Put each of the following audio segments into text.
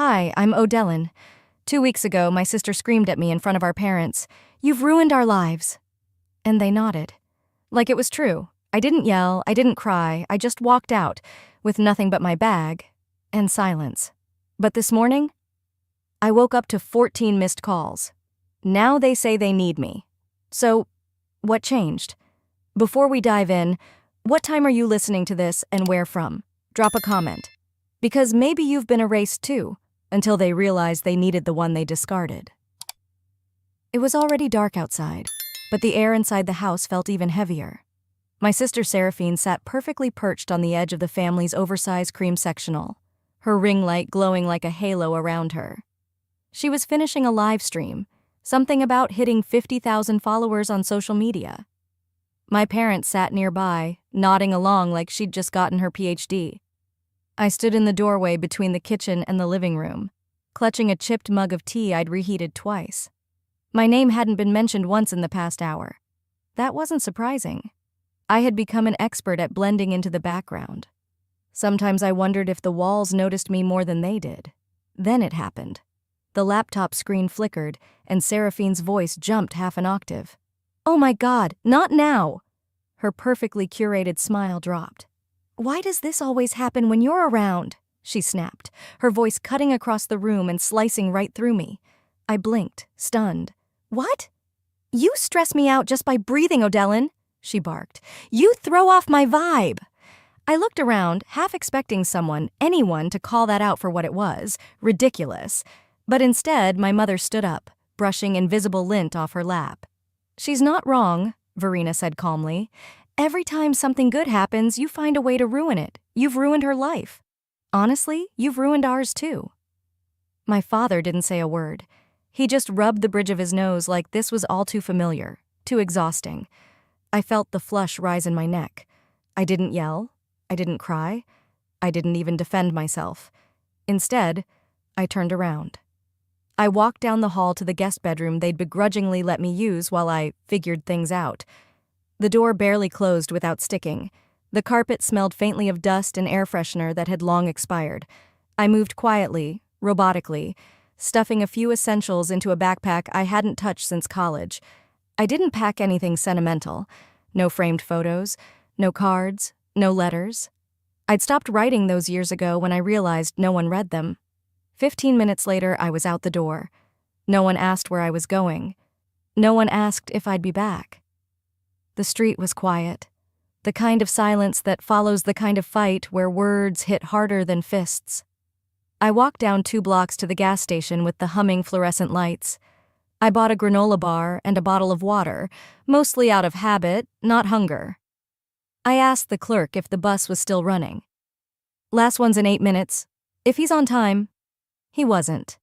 Hi, I'm Odellin. 2 weeks ago, my sister screamed at me in front of our parents, "You've ruined our lives." And they nodded. Like it was true. I didn't yell, I didn't cry, I just walked out, with nothing but my bag, and silence. But this morning, I woke up to 14 missed calls. Now they say they need me. So, what changed? Before we dive in, what time are you listening to this and where from? Drop a comment. Because maybe you've been erased too, until they realized they needed the one they discarded. It was already dark outside, but the air inside the house felt even heavier. My sister Seraphine sat perfectly perched on the edge of the family's oversized cream sectional, her ring light glowing like a halo around her. She was finishing a live stream, something about hitting 50,000 followers on social media. My parents sat nearby, nodding along like she'd just gotten her PhD. I stood in the doorway between the kitchen and the living room, clutching a chipped mug of tea I'd reheated twice. My name hadn't been mentioned once in the past hour. That wasn't surprising. I had become an expert at blending into the background. Sometimes I wondered if the walls noticed me more than they did. Then it happened. The laptop screen flickered, and Seraphine's voice jumped half an octave. "Oh my God, not now!" Her perfectly curated smile dropped. "Why does this always happen when you're around?" she snapped, her voice cutting across the room and slicing right through me. I blinked, stunned. "What? You stress me out just by breathing, Odellin," she barked. "You throw off my vibe." I looked around, half expecting anyone to call that out for what it was, ridiculous. But instead, my mother stood up, brushing invisible lint off her lap. "She's not wrong," Verena said calmly. "Every time something good happens, you find a way to ruin it. You've ruined her life. Honestly, you've ruined ours too." My father didn't say a word. He just rubbed the bridge of his nose like this was all too familiar, too exhausting. I felt the flush rise in my neck. I didn't yell. I didn't cry. I didn't even defend myself. Instead, I turned around. I walked down the hall to the guest bedroom they'd begrudgingly let me use while I figured things out. The door barely closed without sticking. The carpet smelled faintly of dust and air freshener that had long expired. I moved quietly, robotically, stuffing a few essentials into a backpack I hadn't touched since college. I didn't pack anything sentimental. No framed photos, no cards, no letters. I'd stopped writing those years ago when I realized no one read them. 15 minutes later, I was out the door. No one asked where I was going. No one asked if I'd be back. The street was quiet. The kind of silence that follows the kind of fight where words hit harder than fists. I walked down 2 blocks to the gas station with the humming fluorescent lights. I bought a granola bar and a bottle of water, mostly out of habit, not hunger. I asked the clerk if the bus was still running. "Last one's in 8 minutes. If he's on time." He wasn't.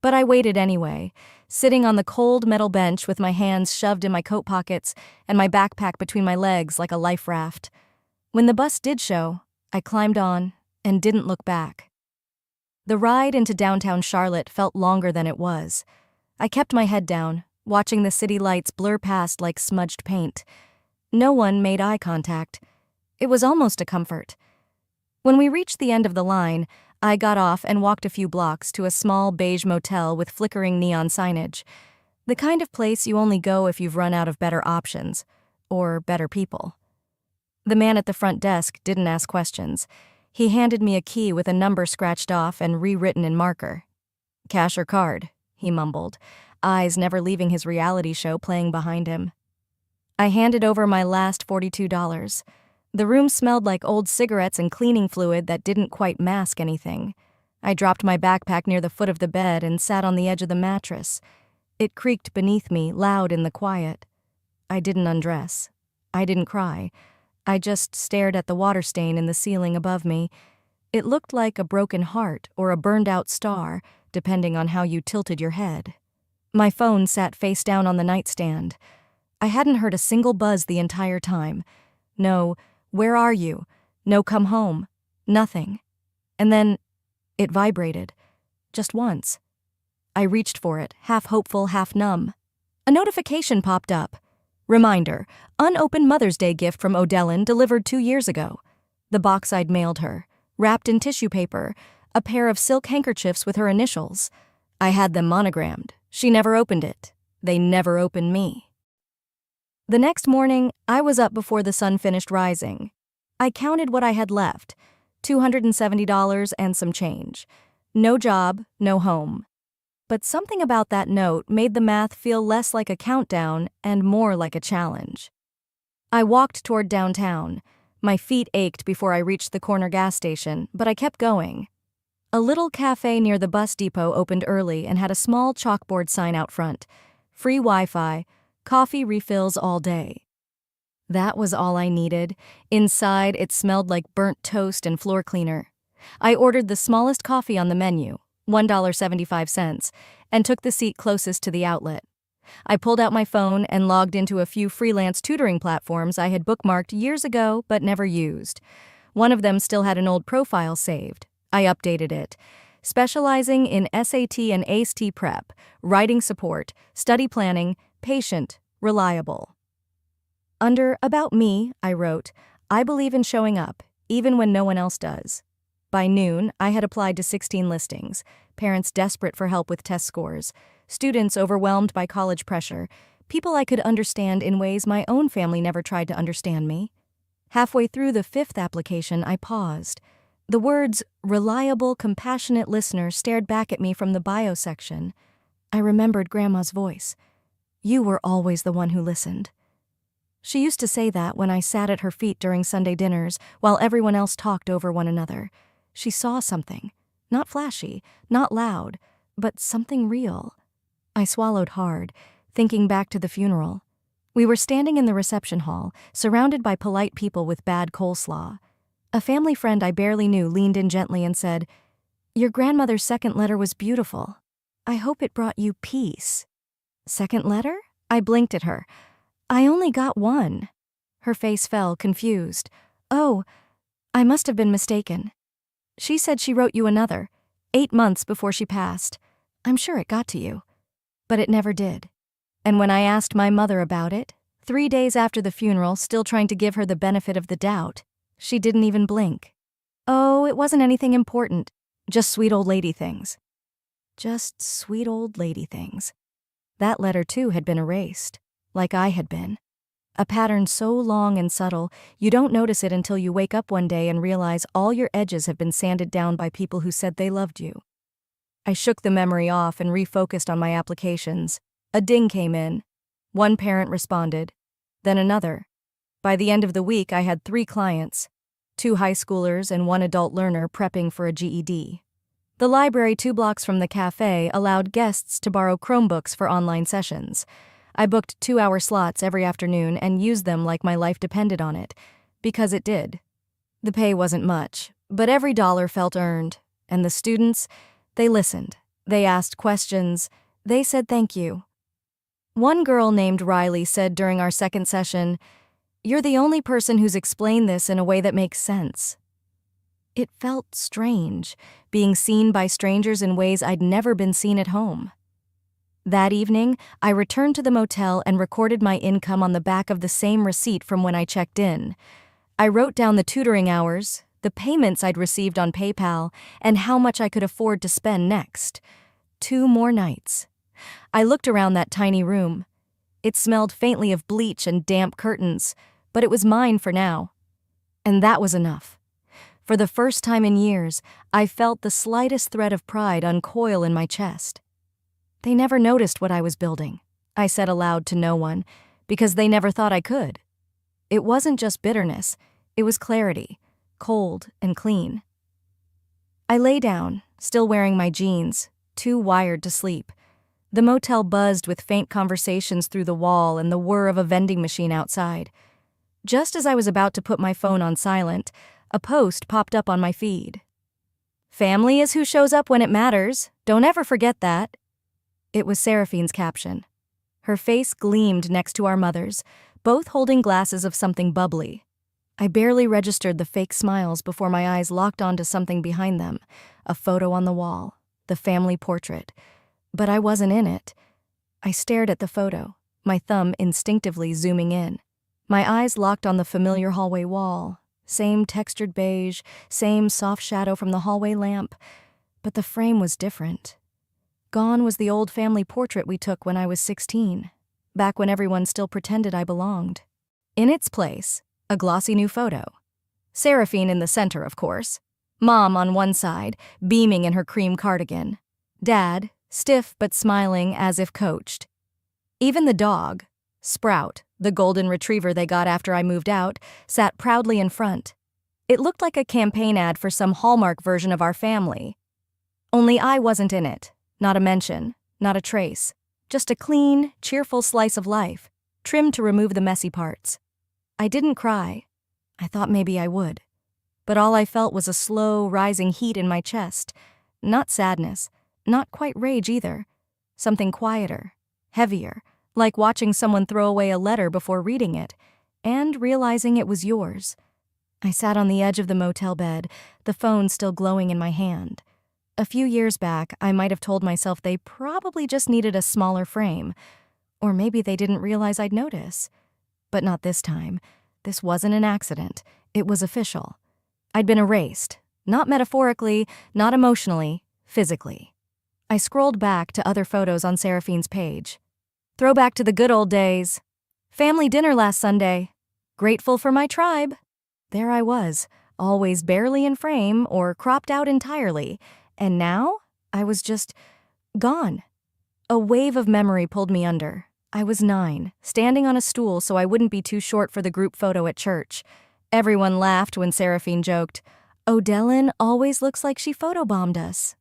But I waited anyway, sitting on the cold metal bench with my hands shoved in my coat pockets and my backpack between my legs like a life raft. When the bus did show, I climbed on and didn't look back. The ride into downtown Charlotte felt longer than it was. I kept my head down, watching the city lights blur past like smudged paint. No one made eye contact. It was almost a comfort. When we reached the end of the line, I got off and walked a few blocks to a small beige motel with flickering neon signage. The kind of place you only go if you've run out of better options, or better people. The man at the front desk didn't ask questions. He handed me a key with a number scratched off and rewritten in marker. "Cash or card?" he mumbled, eyes never leaving his reality show playing behind him. I handed over my last $42. The room smelled like old cigarettes and cleaning fluid that didn't quite mask anything. I dropped my backpack near the foot of the bed and sat on the edge of the mattress. It creaked beneath me, loud in the quiet. I didn't undress. I didn't cry. I just stared at the water stain in the ceiling above me. It looked like a broken heart or a burned-out star, depending on how you tilted your head. My phone sat face down on the nightstand. I hadn't heard a single buzz the entire time. No, "Where are you?" No, "Come home." Nothing. And then it vibrated. Just once. I reached for it, half hopeful, half numb. A notification popped up. Reminder, unopened Mother's Day gift from Odellin delivered 2 years ago. The box I'd mailed her, wrapped in tissue paper, a pair of silk handkerchiefs with her initials. I had them monogrammed. She never opened it. They never opened me. The next morning, I was up before the sun finished rising. I counted what I had left, $270 and some change. No job, no home. But something about that note made the math feel less like a countdown and more like a challenge. I walked toward downtown. My feet ached before I reached the corner gas station, but I kept going. A little cafe near the bus depot opened early and had a small chalkboard sign out front. Free Wi-Fi, coffee refills all day. That was all I needed. Inside, it smelled like burnt toast and floor cleaner. I ordered the smallest coffee on the menu, $1.75, and took the seat closest to the outlet. I pulled out my phone and logged into a few freelance tutoring platforms I had bookmarked years ago but never used. One of them still had an old profile saved. I updated it. Specializing in SAT and ACT prep, writing support, study planning, patient, reliable. Under About Me, I wrote, I believe in showing up, even when no one else does. By noon, I had applied to 16 listings, parents desperate for help with test scores, students overwhelmed by college pressure, people I could understand in ways my own family never tried to understand me. Halfway through the 5th application, I paused. The words, reliable, compassionate listener stared back at me from the bio section. I remembered Grandma's voice. You were always the one who listened. She used to say that when I sat at her feet during Sunday dinners while everyone else talked over one another. She saw something. Not flashy, not loud, but something real. I swallowed hard, thinking back to the funeral. We were standing in the reception hall, surrounded by polite people with bad coleslaw. A family friend I barely knew leaned in gently and said, Your grandmother's second letter was beautiful. I hope it brought you peace. Second letter? I blinked at her. I only got one. Her face fell, confused. Oh, I must have been mistaken. She said she wrote you another, 8 months before she passed. I'm sure it got to you. But it never did. And when I asked my mother about it, 3 days after the funeral, still trying to give her the benefit of the doubt, she didn't even blink. Oh, it wasn't anything important. Just sweet old lady things. Just sweet old lady things. That letter, too, had been erased, like I had been. A pattern so long and subtle, you don't notice it until you wake up one day and realize all your edges have been sanded down by people who said they loved you. I shook the memory off and refocused on my applications. A ding came in. One parent responded, then another. By the end of the week, I had 3 clients, 2 high schoolers and 1 adult learner prepping for a GED. The library 2 blocks from the cafe allowed guests to borrow Chromebooks for online sessions. I booked 2-hour slots every afternoon and used them like my life depended on it, because it did. The pay wasn't much, but every dollar felt earned. And the students, they listened. They asked questions. They said thank you. One girl named Riley said during our second session, You're the only person who's explained this in a way that makes sense. It felt strange, being seen by strangers in ways I'd never been seen at home. That evening, I returned to the motel and recorded my income on the back of the same receipt from when I checked in. I wrote down the tutoring hours, the payments I'd received on PayPal, and how much I could afford to spend next. 2 more nights. I looked around that tiny room. It smelled faintly of bleach and damp curtains, but it was mine for now. And that was enough. For the first time in years, I felt the slightest thread of pride uncoil in my chest. They never noticed what I was building, I said aloud to no one, because they never thought I could. It wasn't just bitterness, it was clarity, cold and clean. I lay down, still wearing my jeans, too wired to sleep. The motel buzzed with faint conversations through the wall and the whir of a vending machine outside. Just as I was about to put my phone on silent, a post popped up on my feed. Family is who shows up when it matters. Don't ever forget that. It was Seraphine's caption. Her face gleamed next to our mother's, both holding glasses of something bubbly. I barely registered the fake smiles before my eyes locked onto something behind them, a photo on the wall, the family portrait. But I wasn't in it. I stared at the photo, my thumb instinctively zooming in. My eyes locked on the familiar hallway wall. Same textured beige, same soft shadow from the hallway lamp. but the frame was different. Gone was the old family portrait we took when I was 16, back when everyone still pretended I belonged. In its place, a glossy new photo. Seraphine in the center, of course. Mom on one side, beaming in her cream cardigan. Dad, stiff but smiling as if coached. Even the dog, Sprout, the golden retriever they got after I moved out, sat proudly in front. It looked like a campaign ad for some Hallmark version of our family. Only I wasn't in it. Not a mention, not a trace. Just a clean, cheerful slice of life, trimmed to remove the messy parts. I didn't cry. I thought maybe I would. But all I felt was a slow, rising heat in my chest. Not sadness, not quite rage either. Something quieter, heavier, like watching someone throw away a letter before reading it, and realizing it was yours. I sat on the edge of the motel bed, the phone still glowing in my hand. A few years back, I might have told myself they probably just needed a smaller frame. Or maybe they didn't realize I'd notice. But not this time. This wasn't an accident. It was official. I'd been erased. Not metaphorically, not emotionally, physically. I scrolled back to other photos on Seraphine's page. Throwback to the good old days. Family dinner last Sunday. Grateful for my tribe. There I was, always barely in frame or cropped out entirely. And now, I was just gone. A wave of memory pulled me under. I was 9, standing on a stool so I wouldn't be too short for the group photo at church. Everyone laughed when Seraphine joked, "Odellin always looks like she photobombed us."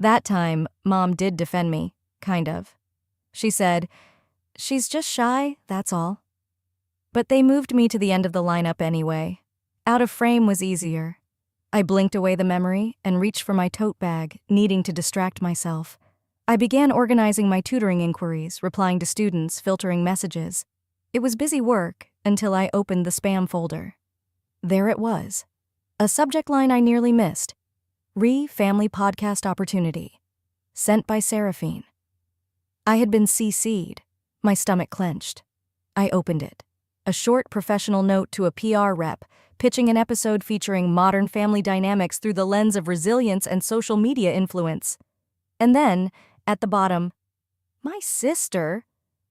That time, Mom did defend me, kind of. She said, "She's just shy, that's all." But they moved me to the end of the lineup anyway. Out of frame was easier. I blinked away the memory and reached for my tote bag, needing to distract myself. I began organizing my tutoring inquiries, replying to students, filtering messages. It was busy work until I opened the spam folder. There it was. A subject line I nearly missed. Family podcast opportunity. Sent by Seraphine. I had been CC'd. My stomach clenched. I opened it. A short professional note to a PR rep, pitching an episode featuring modern family dynamics through the lens of resilience and social media influence. And then, at the bottom, "My sister?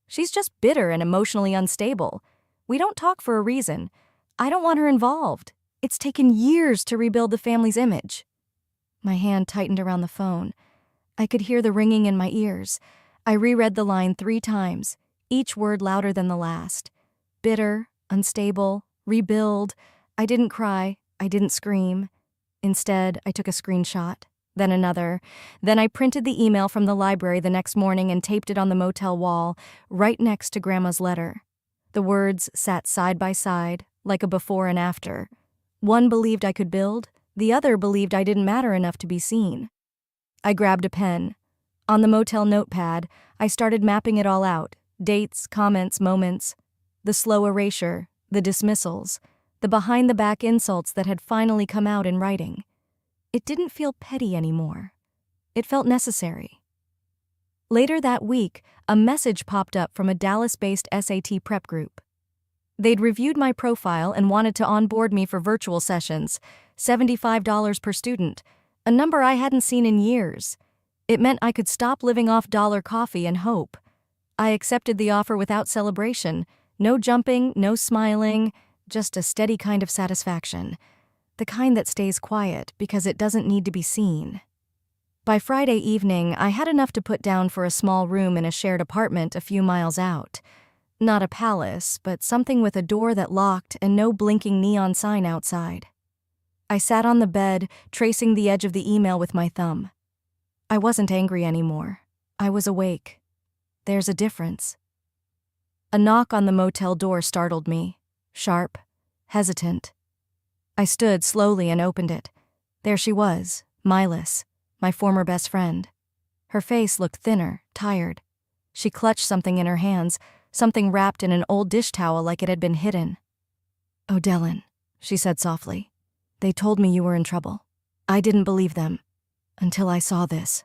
She's just bitter and emotionally unstable. We don't talk for a reason. I don't want her involved. It's taken years to rebuild the family's image." My hand tightened around the phone. I could hear the ringing in my ears. I reread the line 3 times, each word louder than the last. Bitter, unstable, rebuild. I didn't cry. I didn't scream. Instead, I took a screenshot, then another. Then I printed the email from the library the next morning and taped it on the motel wall, right next to Grandma's letter. The words sat side by side, like a before and after. One believed I could build, the other believed I didn't matter enough to be seen. I grabbed a pen. On the motel notepad, I started mapping it all out. Dates, comments, moments. The slow erasure, the dismissals, the behind-the-back insults that had finally come out in writing. It didn't feel petty anymore. It felt necessary. Later that week, a message popped up from a Dallas-based SAT prep group. They'd reviewed my profile and wanted to onboard me for virtual sessions, $75 per student, a number I hadn't seen in years. It meant I could stop living off dollar coffee and hope. I accepted the offer without celebration, no jumping, no smiling, just a steady kind of satisfaction. The kind that stays quiet because it doesn't need to be seen. By Friday evening, I had enough to put down for a small room in a shared apartment a few miles out. Not a palace, but something with a door that locked and no blinking neon sign outside. I sat on the bed, tracing the edge of the email with my thumb. I wasn't angry anymore. I was awake. There's a difference. A knock on the motel door startled me, sharp, hesitant. I stood slowly and opened it. There she was, Milas, my former best friend. Her face looked thinner, tired. She clutched something in her hands, something wrapped in an old dish towel like it had been hidden. "Odellin," she said softly. "They told me you were in trouble. I didn't believe them. Until I saw this."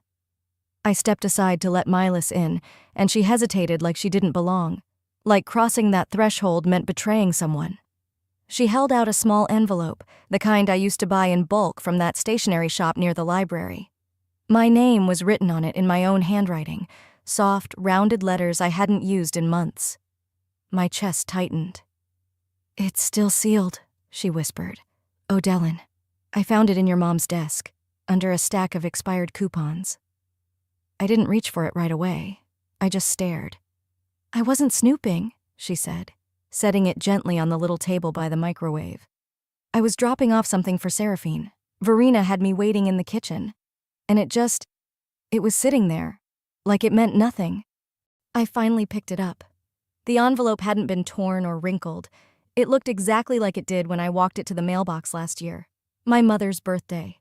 I stepped aside to let Milas in, and she hesitated like she didn't belong. Like crossing that threshold meant betraying someone. She held out a small envelope, the kind I used to buy in bulk from that stationery shop near the library. My name was written on it in my own handwriting, soft, rounded letters I hadn't used in months. My chest tightened. "It's still sealed," she whispered. "O'Dellin, I found it in your mom's desk, under a stack of expired coupons." I didn't reach for it right away. I just stared. "I wasn't snooping," she said, setting it gently on the little table by the microwave. "I was dropping off something for Seraphine. Verena had me waiting in the kitchen. And it was sitting there, like it meant nothing." I finally picked it up. The envelope hadn't been torn or wrinkled. It looked exactly like it did when I walked it to the mailbox last year. My mother's birthday.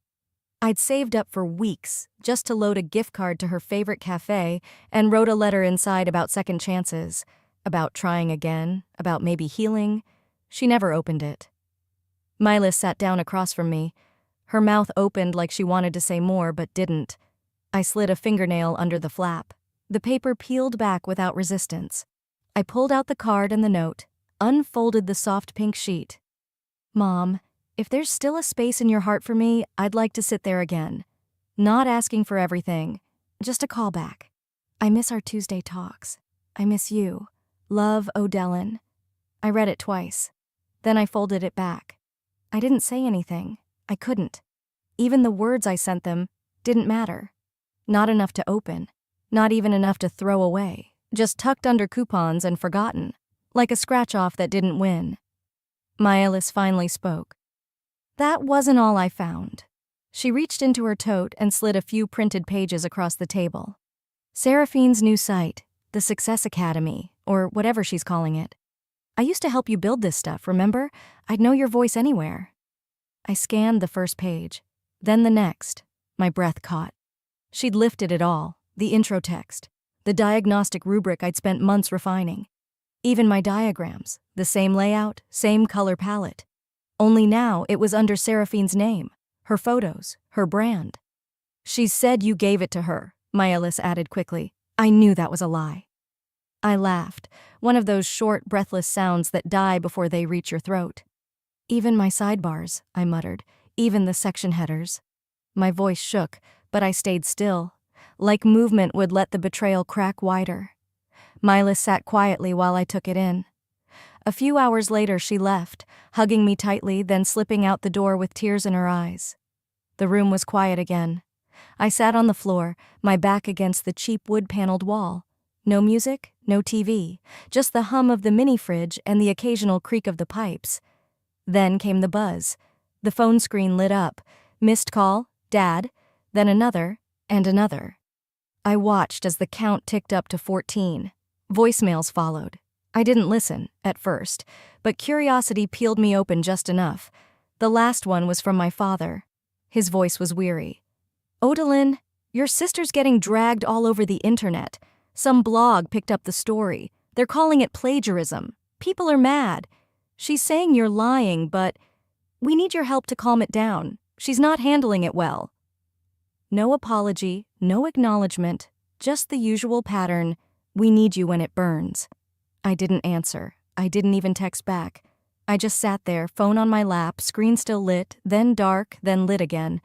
I'd saved up for weeks just to load a gift card to her favorite cafe and wrote a letter inside about second chances, about trying again, about maybe healing. She never opened it. Mylis sat down across from me. Her mouth opened like she wanted to say more but didn't. I slid a fingernail under the flap. The paper peeled back without resistance. I pulled out the card and the note, unfolded the soft pink sheet. "Mom, if there's still a space in your heart for me, I'd like to sit there again. Not asking for everything, just a call back. I miss our Tuesday talks. I miss you. Love, O'Dellin." I read it twice. Then I folded it back. I didn't say anything. I couldn't. Even the words I sent them didn't matter. Not enough to open. Not even enough to throw away. Just tucked under coupons and forgotten. Like a scratch-off that didn't win. Mylis finally spoke. "That wasn't all I found." She reached into her tote and slid a few printed pages across the table. "Seraphine's new site, the Success Academy, or whatever she's calling it. I used to help you build this stuff, remember? I'd know your voice anywhere." I scanned the first page, then the next. My breath caught. She'd lifted it all, the intro text, the diagnostic rubric I'd spent months refining. Even my diagrams, the same layout, same color palette. Only now it was under Seraphine's name, her photos, her brand. "She said you gave it to her," Mylis added quickly. I knew that was a lie. I laughed, one of those short, breathless sounds that die before they reach your throat. "Even my sidebars," I muttered, "even the section headers." My voice shook, but I stayed still, like movement would let the betrayal crack wider. Mylis sat quietly while I took it in. A few hours later she left, hugging me tightly, then slipping out the door with tears in her eyes. The room was quiet again. I sat on the floor, my back against the cheap wood-paneled wall. No music, no TV, just the hum of the mini-fridge and the occasional creak of the pipes. Then came the buzz. The phone screen lit up. Missed call, Dad, then another, and another. I watched as the count ticked up to 14. Voicemails followed. I didn't listen, at first, but curiosity peeled me open just enough. The last one was from my father. His voice was weary. "O'Dellin, your sister's getting dragged all over the internet. Some blog picked up the story. They're calling it plagiarism. People are mad. She's saying you're lying, but we need your help to calm it down. She's not handling it well." No apology, no acknowledgement, just the usual pattern, "We need you when it burns." I didn't answer. I didn't even text back. I just sat there, phone on my lap, screen still lit, then dark, then lit again.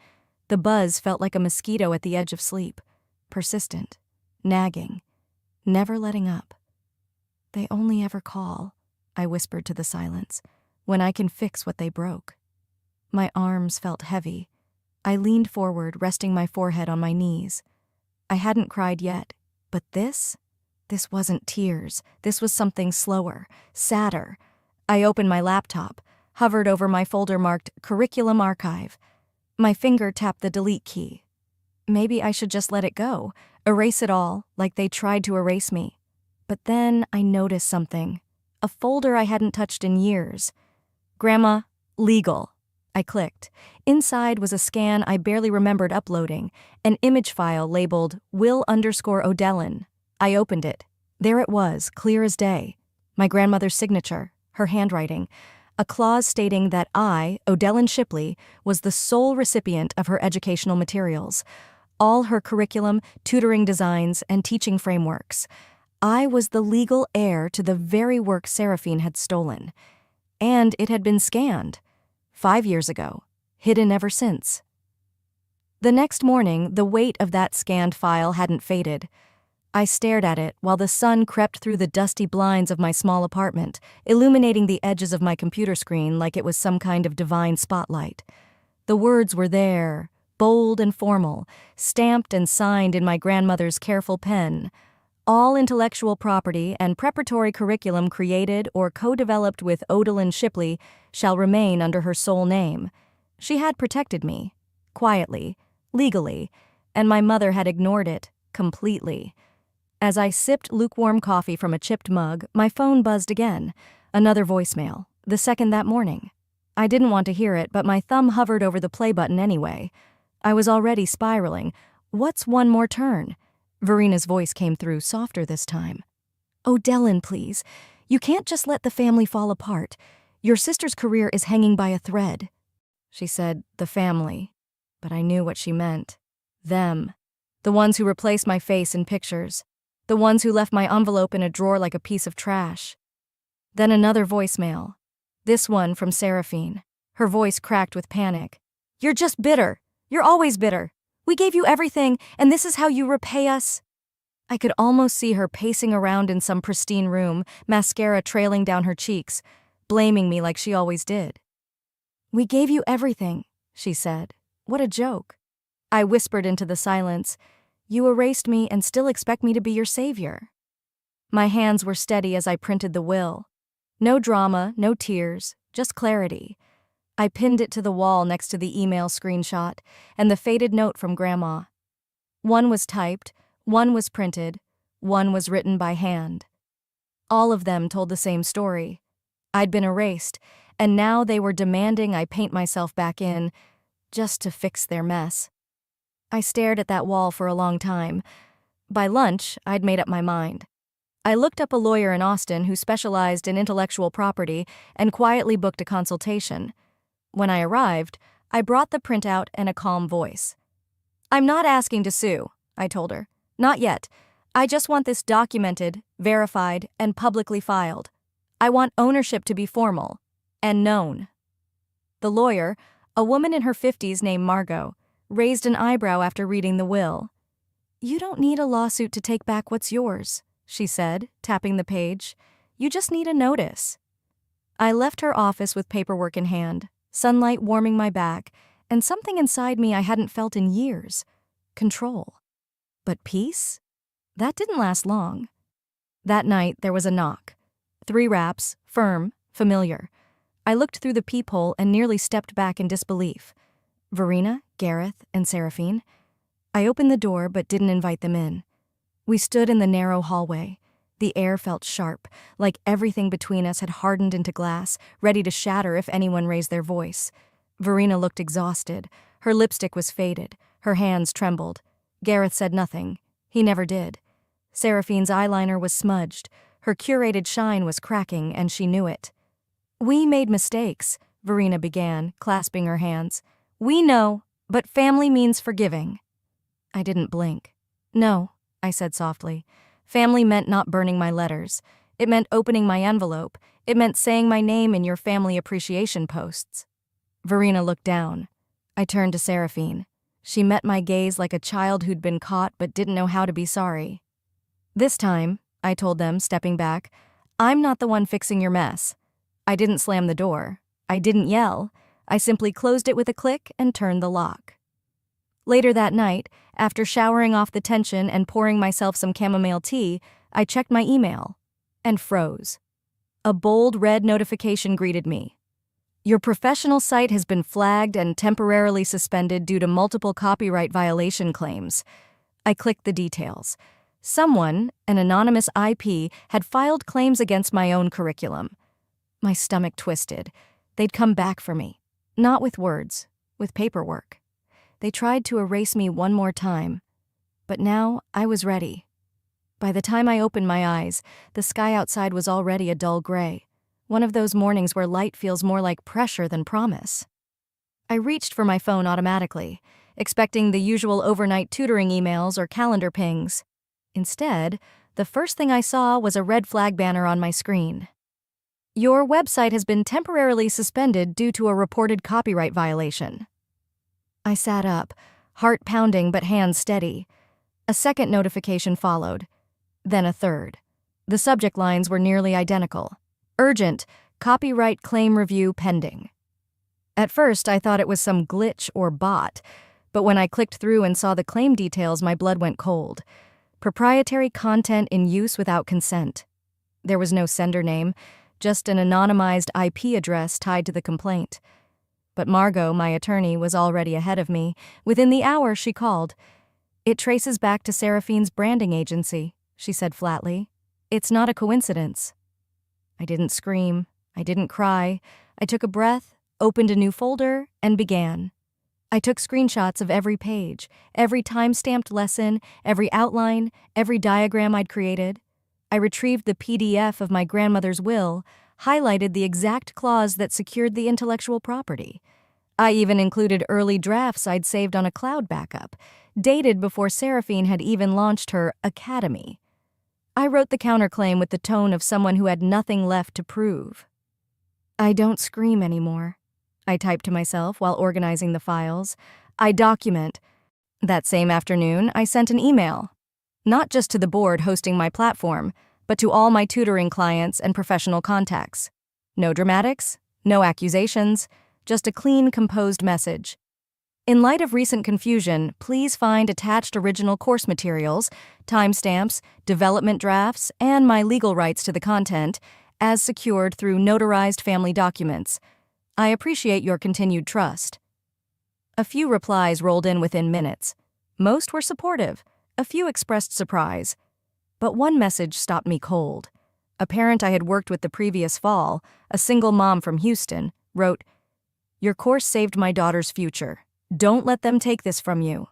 The buzz felt like a mosquito at the edge of sleep. Persistent. Nagging. Never letting up. "They only ever call," I whispered to the silence, "when I can fix what they broke." My arms felt heavy. I leaned forward, resting my forehead on my knees. I hadn't cried yet, but this wasn't tears. This was something slower, sadder. I opened my laptop, hovered over my folder marked Curriculum Archive. My finger tapped the delete key. Maybe I should just let it go, erase it all, like they tried to erase me. But then I noticed something. A folder I hadn't touched in years. "Grandma, legal." I clicked. Inside was a scan I barely remembered uploading, an image file labeled Will_O'Dellin. I opened it. There it was, clear as day. My grandmother's signature, her handwriting, a clause stating that I, O'Dellin Shipley, was the sole recipient of her educational materials, all her curriculum, tutoring designs, and teaching frameworks. I was the legal heir to the very work Seraphine had stolen. And it had been scanned. 5 years ago. Hidden ever since. The next morning, the weight of that scanned file hadn't faded. I stared at it while the sun crept through the dusty blinds of my small apartment, illuminating the edges of my computer screen like it was some kind of divine spotlight. The words were there, bold and formal, stamped and signed in my grandmother's careful pen. All intellectual property and preparatory curriculum created or co-developed with Odalyn Shipley shall remain under her sole name. She had protected me, quietly, legally, and my mother had ignored it, completely. As I sipped lukewarm coffee from a chipped mug, my phone buzzed again. Another voicemail, the second that morning. I didn't want to hear it, but my thumb hovered over the play button anyway. I was already spiraling. What's one more turn? Verina's voice came through, softer this time. "Oh, Dylan, please. You can't just let the family fall apart. Your sister's career is hanging by a thread." She said, "the family." But I knew what she meant. Them. The ones who replaced my face in pictures. The ones who left my envelope in a drawer like a piece of trash. Then another voicemail. This one from Seraphine. Her voice cracked with panic. "You're just bitter. You're always bitter. We gave you everything, and this is how you repay us?" I could almost see her pacing around in some pristine room, mascara trailing down her cheeks, blaming me like she always did. "We gave you everything," she said. What a joke. I whispered into the silence, "You erased me and still expect me to be your savior." My hands were steady as I printed the will. No drama, no tears, just clarity. I pinned it to the wall next to the email screenshot and the faded note from Grandma. One was typed, one was printed, one was written by hand. All of them told the same story. I'd been erased, and now they were demanding I paint myself back in, just to fix their mess. I stared at that wall for a long time. By lunch, I'd made up my mind. I looked up a lawyer in Austin who specialized in intellectual property and quietly booked a consultation. When I arrived, I brought the printout and a calm voice. "I'm not asking to sue," I told her. "Not yet. I just want this documented, verified, and publicly filed. I want ownership to be formal and known." The lawyer, a woman in her 50s named Margot, raised an eyebrow after reading the will. "You don't need a lawsuit to take back what's yours," she said, tapping the page. "You just need a notice." I left her office with paperwork in hand, sunlight warming my back, and something inside me I hadn't felt in years. Control. But peace? That didn't last long. That night, there was a knock. 3 raps, firm, familiar. I looked through the peephole and nearly stepped back in disbelief. Verina, Gareth, and Seraphine. I opened the door but didn't invite them in. We stood in the narrow hallway. The air felt sharp, like everything between us had hardened into glass, ready to shatter if anyone raised their voice. Verina looked exhausted. Her lipstick was faded. Her hands trembled. Gareth said nothing. He never did. Seraphine's eyeliner was smudged. Her curated shine was cracking, and she knew it. "We made mistakes," Verina began, clasping her hands. "We know, but family means forgiving." I didn't blink. "No," I said softly. "Family meant not burning my letters. It meant opening my envelope. It meant saying my name in your family appreciation posts." Verina looked down. I turned to Seraphine. She met my gaze like a child who'd been caught but didn't know how to be sorry. "This time," I told them, stepping back, "I'm not the one fixing your mess." I didn't slam the door. I didn't yell. I simply closed it with a click and turned the lock. Later that night, after showering off the tension and pouring myself some chamomile tea, I checked my email and froze. A bold red notification greeted me. "Your professional site has been flagged and temporarily suspended due to multiple copyright violation claims." I clicked the details. Someone, an anonymous IP, had filed claims against my own curriculum. My stomach twisted. They'd come back for me. Not with words, with paperwork. They tried to erase me one more time. But now I was ready. By the time I opened my eyes, the sky outside was already a dull gray. One of those mornings where light feels more like pressure than promise. I reached for my phone automatically, expecting the usual overnight tutoring emails or calendar pings. Instead, the first thing I saw was a red flag banner on my screen. "Your website has been temporarily suspended due to a reported copyright violation." I sat up, heart pounding but hands steady. A second notification followed, then a third. The subject lines were nearly identical. Urgent, copyright claim review pending. At first, I thought it was some glitch or bot, but when I clicked through and saw the claim details, my blood went cold. Proprietary content in use without consent. There was no sender name, just an anonymized IP address tied to the complaint. But Margot, my attorney, was already ahead of me. Within the hour, she called. "It traces back to Seraphine's branding agency," she said flatly. "It's not a coincidence." I didn't scream. I didn't cry. I took a breath, opened a new folder, and began. I took screenshots of every page, every time-stamped lesson, every outline, every diagram I'd created. I retrieved the PDF of my grandmother's will, highlighted the exact clause that secured the intellectual property. I even included early drafts I'd saved on a cloud backup, dated before Seraphine had even launched her academy. I wrote the counterclaim with the tone of someone who had nothing left to prove. "I don't scream anymore," I typed to myself while organizing the files. "I document." That same afternoon, I sent an email. Not just to the board hosting my platform, but to all my tutoring clients and professional contacts. No dramatics, no accusations, just a clean, composed message. In light of recent confusion, please find attached original course materials, timestamps, development drafts, and my legal rights to the content, as secured through notarized family documents. I appreciate your continued trust. A few replies rolled in within minutes. Most were supportive. A few expressed surprise. But one message stopped me cold. A parent I had worked with the previous fall, a single mom from Houston, wrote, "Your course saved my daughter's future. Don't let them take this from you."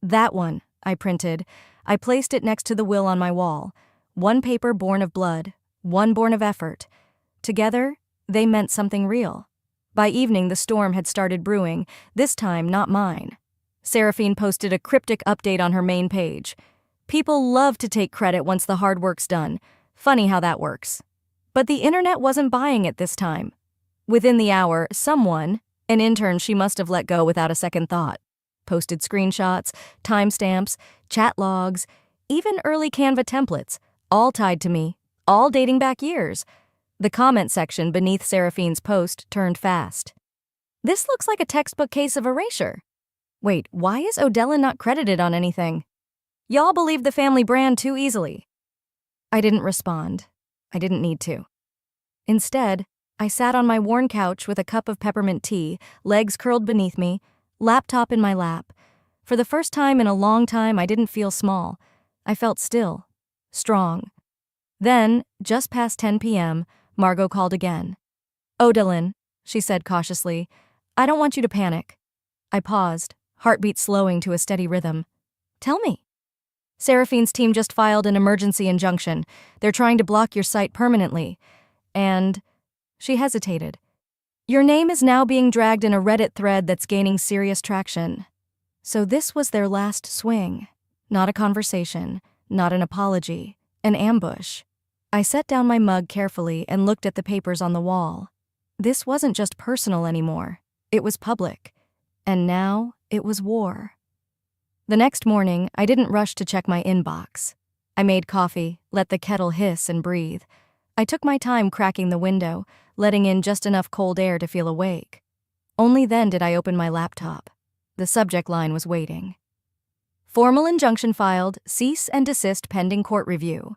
That one, I printed. I placed it next to the will on my wall. One paper born of blood, one born of effort. Together, they meant something real. By evening, the storm had started brewing, this time not mine. Seraphine posted a cryptic update on her main page. "People love to take credit once the hard work's done. Funny how that works." But the internet wasn't buying it this time. Within the hour, someone, an intern she must have let go without a second thought, posted screenshots, timestamps, chat logs, even early Canva templates, all tied to me, all dating back years. The comment section beneath Seraphine's post turned fast. "This looks like a textbook case of erasure. Wait, why is Odellin not credited on anything? Y'all believe the family brand too easily." I didn't respond. I didn't need to. Instead, I sat on my worn couch with a cup of peppermint tea, legs curled beneath me, laptop in my lap. For the first time in a long time, I didn't feel small. I felt still, strong. Then, just past 10 p.m., Margot called again. "Odellin," she said cautiously, "I don't want you to panic." I paused, heartbeat slowing to a steady rhythm. "Tell me." "Seraphine's team just filed an emergency injunction. They're trying to block your site permanently. And..." She hesitated. "Your name is now being dragged in a Reddit thread that's gaining serious traction." So this was their last swing. Not a conversation, not an apology, an ambush. I set down my mug carefully and looked at the papers on the wall. This wasn't just personal anymore. It was public. And now, it was war. The next morning, I didn't rush to check my inbox. I made coffee, let the kettle hiss and breathe. I took my time cracking the window, letting in just enough cold air to feel awake. Only then did I open my laptop. The subject line was waiting. "Formal injunction filed, cease and desist pending court review."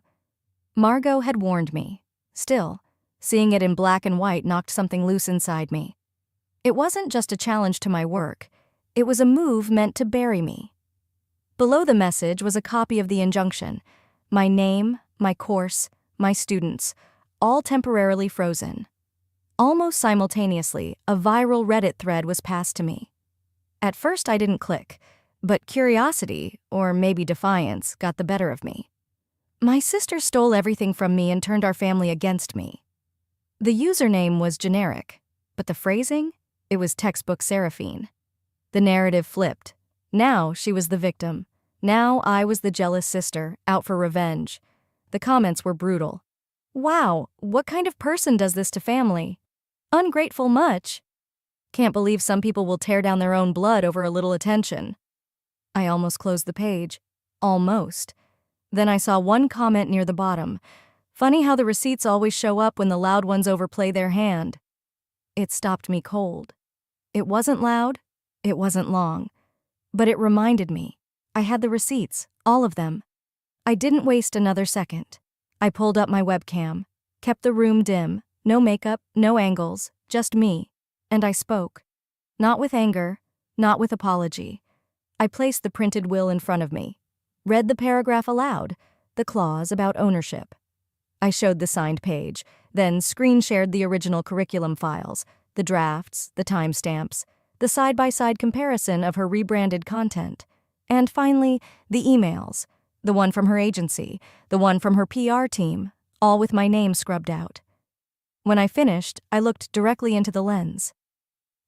Margot had warned me. Still, seeing it in black and white knocked something loose inside me. It wasn't just a challenge to my work. It was a move meant to bury me. Below the message was a copy of the injunction. My name, my course, my students, all temporarily frozen. Almost simultaneously, a viral Reddit thread was passed to me. At first, I didn't click, but curiosity, or maybe defiance, got the better of me. My sister stole everything from me and turned our family against me. The username was generic, but the phrasing? It was textbook Seraphine. The narrative flipped. Now she was the victim. Now I was the jealous sister, out for revenge. The comments were brutal. "Wow, what kind of person does this to family? Ungrateful much. Can't believe some people will tear down their own blood over a little attention." I almost closed the page. Almost. Then I saw one comment near the bottom. Funny how the receipts always show up when the loud ones overplay their hand. It stopped me cold. It wasn't loud. It wasn't long. But it reminded me. I had the receipts, all of them. I didn't waste another second. I pulled up my webcam, kept the room dim, no makeup, no angles, just me. And I spoke. Not with anger, not with apology. I placed the printed will in front of me, read the paragraph aloud, the clause about ownership. I showed the signed page, then screen shared the original curriculum files, the drafts, the timestamps, the side-by-side comparison of her rebranded content, and finally, the emails, the one from her agency, the one from her PR team, all with my name scrubbed out. When I finished, I looked directly into the lens.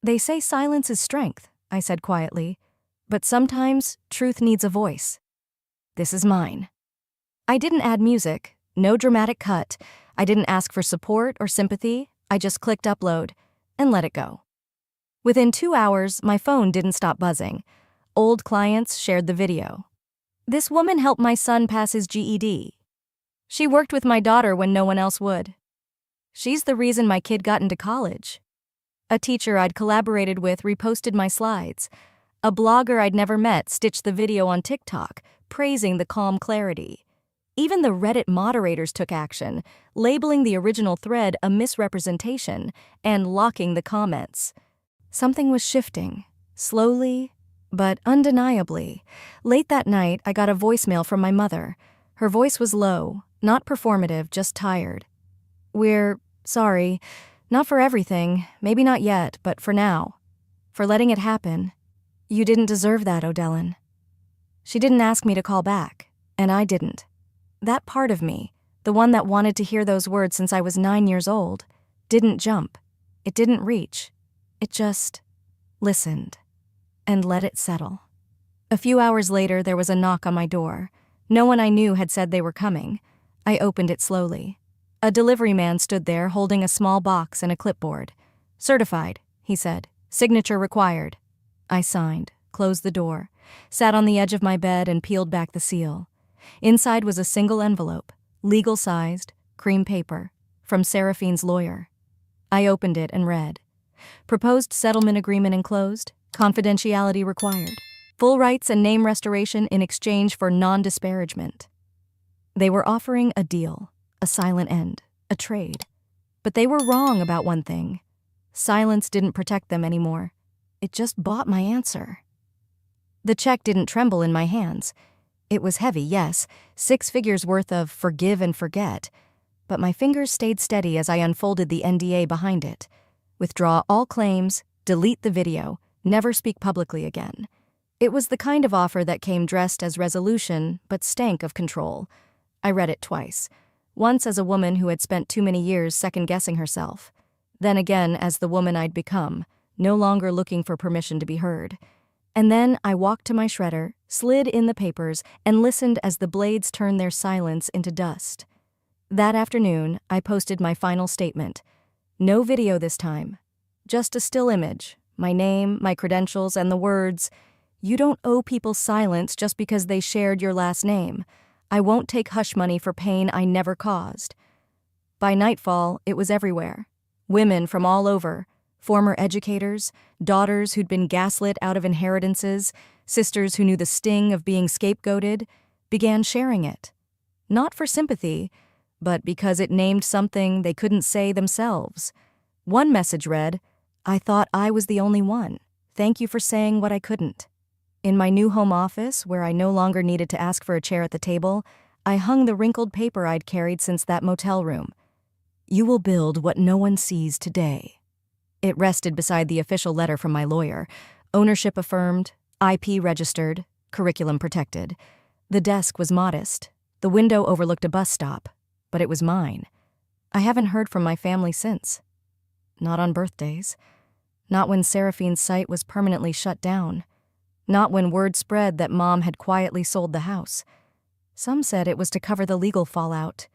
They say silence is strength, I said quietly, but sometimes truth needs a voice. This is mine. I didn't add music, no dramatic cut. I didn't ask for support or sympathy. I just clicked upload and let it go. Within 2 hours, my phone didn't stop buzzing. Old clients shared the video. This woman helped my son pass his GED. She worked with my daughter when no one else would. She's the reason my kid got into college. A teacher I'd collaborated with reposted my slides. A blogger I'd never met stitched the video on TikTok, praising the calm clarity. Even the Reddit moderators took action, labeling the original thread a misrepresentation and locking the comments. Something was shifting, slowly, but undeniably. Late that night, I got a voicemail from my mother. Her voice was low, not performative, just tired. "We're sorry. Not for everything, maybe not yet, but for now. For letting it happen. You didn't deserve that, Odellin." She didn't ask me to call back, and I didn't. That part of me, the one that wanted to hear those words since I was 9 years old, didn't jump. It didn't reach. It just listened and let it settle. A few hours later, there was a knock on my door. No one I knew had said they were coming. I opened it slowly. A delivery man stood there holding a small box and a clipboard. "Certified," he said. "Signature required." I signed, closed the door, sat on the edge of my bed and peeled back the seal. Inside was a single envelope, legal-sized, cream paper, from Seraphine's lawyer. I opened it and read. Proposed settlement agreement enclosed, confidentiality required, full rights and name restoration in exchange for non-disparagement. They were offering a deal, a silent end, a trade. But they were wrong about one thing. Silence didn't protect them anymore. It just bought my answer. The check didn't tremble in my hands. It was heavy, yes, 6 figures worth of forgive and forget. But my fingers stayed steady as I unfolded the NDA behind it. Withdraw all claims, delete the video, never speak publicly again. It was the kind of offer that came dressed as resolution, but stank of control. I read it twice. Once as a woman who had spent too many years second-guessing herself. Then again as the woman I'd become, no longer looking for permission to be heard. And then I walked to my shredder, slid in the papers, and listened as the blades turned their silence into dust. That afternoon, I posted my final statement. No video this time. Just a still image, my name, my credentials, and the words, "You don't owe people silence just because they shared your last name. I won't take hush money for pain I never caused." By nightfall, it was everywhere. Women from all over, former educators, daughters who'd been gaslit out of inheritances, sisters who knew the sting of being scapegoated, began sharing it. Not for sympathy, but because it named something they couldn't say themselves. One message read, "I thought I was the only one. Thank you for saying what I couldn't." In my new home office, where I no longer needed to ask for a chair at the table, I hung the wrinkled paper I'd carried since that motel room. "You will build what no one sees today." It rested beside the official letter from my lawyer. Ownership affirmed, IP registered, curriculum protected. The desk was modest. The window overlooked a bus stop, but it was mine. I haven't heard from my family since. Not on birthdays. Not when Seraphine's site was permanently shut down. Not when word spread that Mom had quietly sold the house. Some said it was to cover the legal fallout.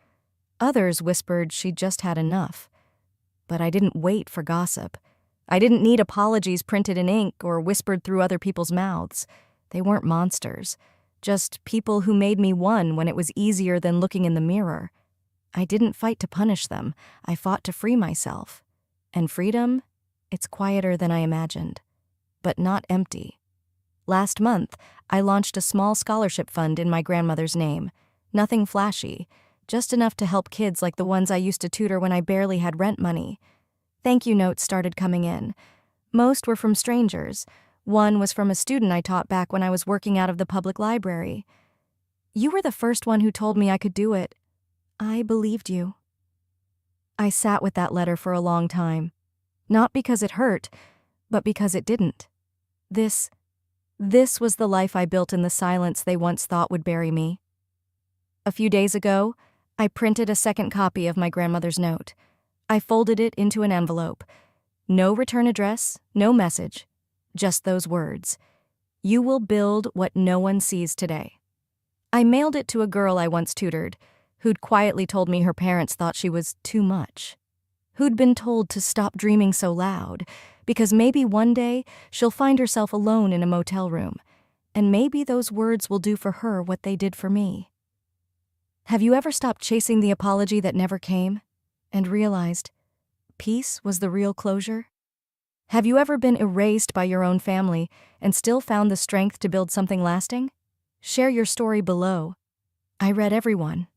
Others whispered she'd just had enough. But I didn't wait for gossip. I didn't need apologies printed in ink or whispered through other people's mouths. They weren't monsters, just people who made me one when it was easier than looking in the mirror. I didn't fight to punish them, I fought to free myself. And freedom? It's quieter than I imagined, but not empty. Last month, I launched a small scholarship fund in my grandmother's name. Nothing flashy, just enough to help kids like the ones I used to tutor when I barely had rent money. Thank you notes started coming in. Most were from strangers. One was from a student I taught back when I was working out of the public library. "You were the first one who told me I could do it. I believed you." I sat with that letter for a long time. Not because it hurt, but because it didn't. This was the life I built in the silence they once thought would bury me. A few days ago, I printed a second copy of my grandmother's note. I folded it into an envelope. No return address, no message, just those words. "You will build what no one sees today." I mailed it to a girl I once tutored, who'd quietly told me her parents thought she was too much. Who'd been told to stop dreaming so loud, because maybe one day she'll find herself alone in a motel room, and maybe those words will do for her what they did for me. Have you ever stopped chasing the apology that never came, and realized peace was the real closure? Have you ever been erased by your own family and still found the strength to build something lasting? Share your story below. I read everyone.